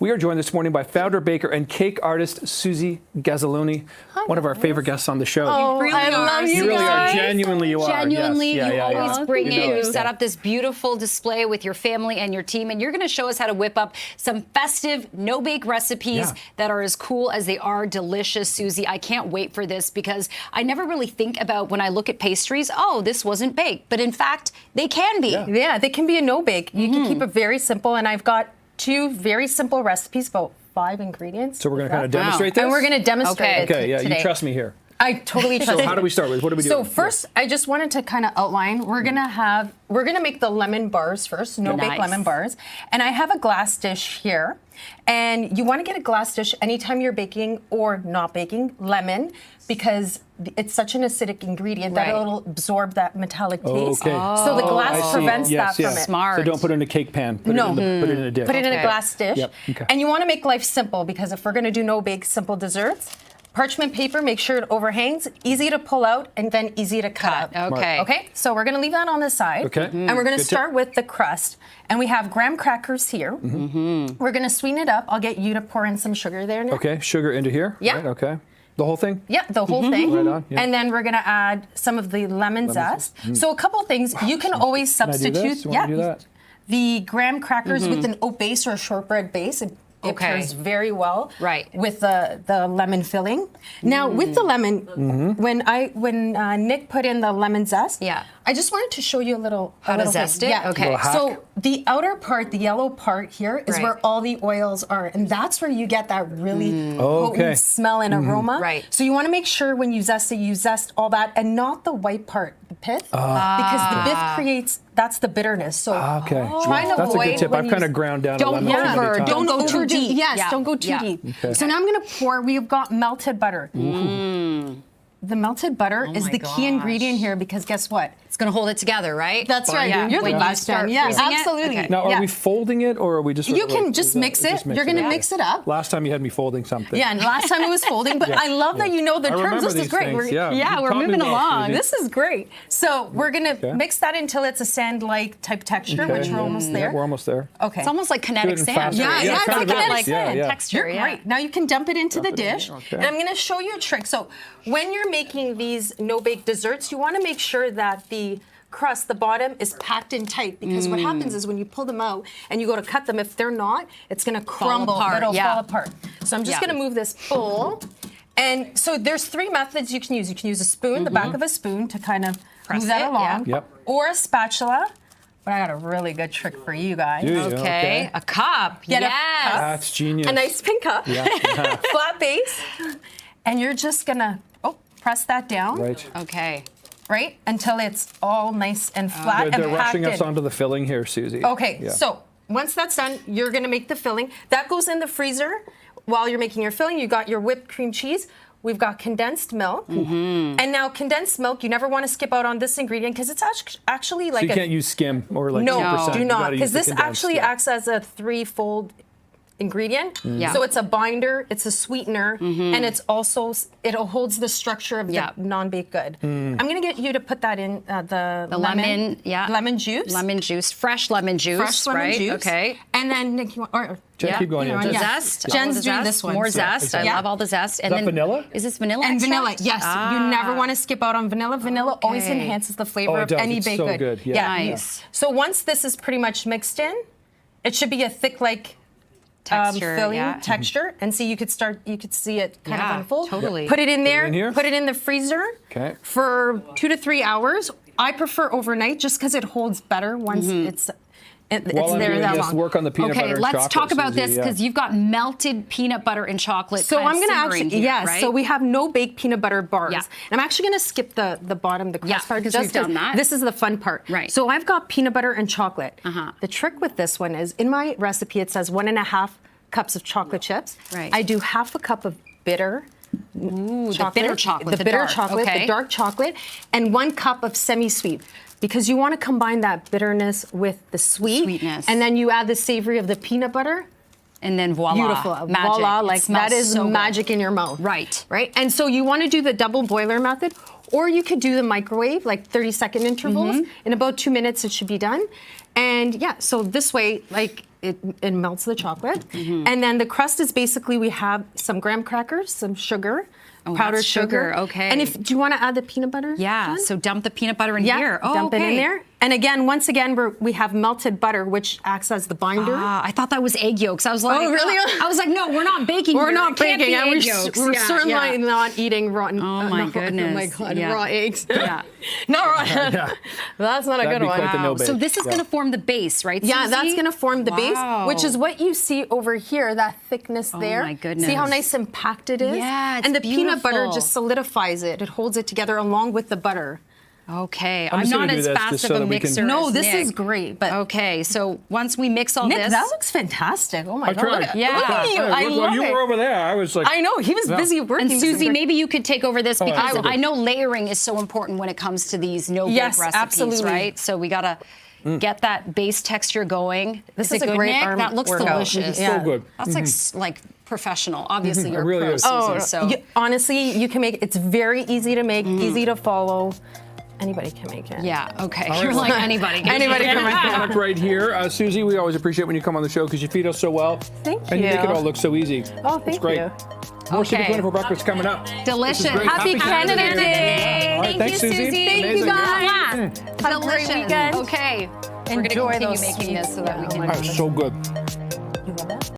We are joined this morning by founder, baker, and cake artist Suzy Gazzellone, one of our favorite guests on the show. Oh, really I love you really guys. are. Genuinely, you are. Genuinely, Yes. you always bring You it. know You it. set up this beautiful display with your family and your team, and you're going to show us how to whip up some festive, no-bake recipes that are as cool as they are delicious, Suzy. I can't wait for this because I never really think about when I look at pastries, oh, this wasn't baked. But in fact, they can be. Yeah, they can be a no-bake. You can keep it very simple, and I've got two very simple recipes, about 5 ingredients. So we're going to kind of demonstrate this? And we're going to demonstrate it Okay, yeah, today. you trust me here. I totally trust So how do we start with? What do we do? So first, I just wanted to kind of outline. We're gonna make the lemon bars first, no-bake lemon bars. And I have a glass dish here. And you want to get a glass dish anytime you're baking or not baking lemon, because it's such an acidic ingredient that it'll absorb that metallic taste. Okay. So the glass prevents that from it. Smart. So don't put it in a cake pan. Put it in a dish. Put it in a glass dish. Yep. Okay. And you want to make life simple, because if we're going to do no-bake simple desserts, parchment paper, make sure it overhangs, easy to pull out, and then easy to cut out. Okay. Okay, so we're going to leave that on the side. Okay. And we're going to start with the crust. And we have graham crackers here. We're going to sweeten it up. I'll get you to pour in some sugar there now. Okay, sugar into here? Yeah. Right, okay. The whole thing? Yeah, the whole thing. Right on, yeah. And then we're going to add some of the lemon zest. So a couple things. You can always Can I do substitute. this? You want me to do that? The graham crackers with an oat base or a shortbread base. It pairs very well with the lemon filling. Now, with the lemon, when Nick put in the lemon zest, I just wanted to show you a little How to zest it? Yeah. Okay. So the outer part, the yellow part here, is where all the oils are, and that's where you get that really potent smell and aroma. Right. So you want to make sure when you zest all that, and not the white part, the pith, because the pith creates. That's the bitterness. So try to That's avoid. a good tip. I've kind of ground down a lemon. Don't go too deep. Yes, don't go too deep. Okay. So now I'm going to pour. We've got melted butter. The melted butter is the key ingredient here, because guess what? It's going to hold it together, right? That's right. Yeah. You're the When you best start one. Yeah, freezing it? absolutely. Okay. Now, are we folding it, or are we just... You can just mix it. You're going to mix it up. Last time you had me folding something. Yeah, and last time it was folding, but I love that you know the terms. This is great. We're moving along. This is great. So we're going to mix that until it's a sand-like type texture, which we're almost there. We're almost there. Okay. It's almost like kinetic sand. Yeah, it's like kinetic sand texture. You're right. Now you can dump it into the dish. And I'm going to show you a trick. So when you're making these no-bake desserts, you want to make sure that the crust, the bottom, is packed in tight, because what happens is when you pull them out and you go to cut them, if they're not, it's going to crumble. It'll fall apart. So I'm just going to move this bowl. And so there's 3 methods you can use. You can use a spoon, the back of a spoon, to kind of move that along, or a spatula. But I got a really good trick for you guys. Okay, a cup. Get a cup. That's genius. A nice pink cup, flat base, and you're just gonna press that down. Right. Okay. Right, until it's all nice and flat and They're packed rushing us in. onto the filling here, Suzy. Okay, so once that's done, you're gonna make the filling. That goes in the freezer. While you're making your filling, you got your whipped cream cheese. We've got condensed milk. And now condensed milk, you never want to skip out on this ingredient, because it's actually like so you can't use skim or like 2%. No, do not, because this condensed, actually acts as a 3-fold ingredient. So it's a binder, it's a sweetener, and it's also, it holds the structure of the non-baked good. I'm going to get you to put that in the lemon juice. Lemon juice, fresh lemon juice, right? Okay. And then, Nick, you want, keep going. The zest. Jen's doing this one. More zest. I love all the zest. And then vanilla? Is this vanilla? And extract? vanilla, yes. You never want to skip out on vanilla. Vanilla always enhances the flavor of any baked good. Good. Yeah. Nice. So once this is pretty much mixed in, it should be a thick, like, texture, filling texture, and see you could see it kind of unfold. Totally. Put it in there. Put it in the freezer for 2 to 3 hours. I prefer overnight, just because it holds better once it's there that long. Work on the peanut butter and chocolate. Okay, let's talk about this, because you've got melted peanut butter and chocolate. So I'm going to actually, right? So we have no baked peanut butter bars. And I'm actually going to skip the bottom, the crust part, because we've done that. This is the fun part. Right. So I've got peanut butter and chocolate. The trick with this one is, in my recipe, it says 1.5 cups of chocolate chips. Right. I do half a cup of bitter. The bitter chocolate. The bitter chocolate, the dark chocolate, and 1 cup of semi-sweet. Because you want to combine that bitterness with the sweetness. And then you add the savory of the peanut butter. And then voila. Beautiful. Magic. Voila, like that is so magic in your mouth. Right. Right? And so you want to do the double boiler method, or you could do the microwave, like 30-second intervals. In about 2 minutes, it should be done. And yeah, so this way, like, it melts the chocolate. And then the crust is basically, we have some graham crackers, some sugar, powdered that's sugar, okay. And do you want to add the peanut butter? Yeah, Jen? so dump the peanut butter in here. Oh, dump it in okay. there. And again, once again, we have melted butter, which acts as the binder. I thought that was egg yolks. I was like, Oh, really? I was like, no, we're not baking. We're here. not It can't baking, be and egg yolks. we're Yeah, certainly yeah. not eating rotten. Oh my goodness. Oh my God, Yeah. raw eggs. Yeah. Not raw. Yeah. That's not a That'd good be one. quite the no bake. So this is going to form the base, right? Yeah, Suzy? that's going to form the base, Wow. which is what you see over here, that thickness there. my goodness. See how nice and packed it is? Yeah, it's and the peanut butter beautiful. just solidifies it. It holds it together along with the butter. Okay, I'm I'm just not gonna do as this fast just of so a that we can- mixer. No, as this Nick. is great, but Okay, so once we mix all Nick, this, that looks fantastic. Oh my I God. tried. Look at, Yeah. look at you. I Well, love you it. were over there. I was like, I know, he was busy working. and Suzy, maybe you could take over this because absolutely. I know layering is so important when it comes to these no-bake Yes, recipes, absolutely. right? So we gotta get that base texture going. This it is a good, great Nick? arm That looks workout. delicious. Yeah. so good. That's like professional. Obviously, you're It really a pro, is. Suzy. So honestly, you can make it's very easy to make, easy to follow. Anybody can make it. yeah, okay. right, You're well- like anybody. Anybody can make it. product right here. Suzy, we always appreciate when you come on the show because you feed us so well. Thank And you make it you. all look so easy. Oh, It's thank great. you. More Super Okay. 24 breakfast coming up. Delicious. great. Happy Canada Day. All right, Thank thanks, you, Suzy. Suzy. Thank you, Amazing. guys. Yeah. Have a great Delicious. weekend. Okay. We're Enjoy going to continue those making this so that we sweets. can. That was so good. You love that?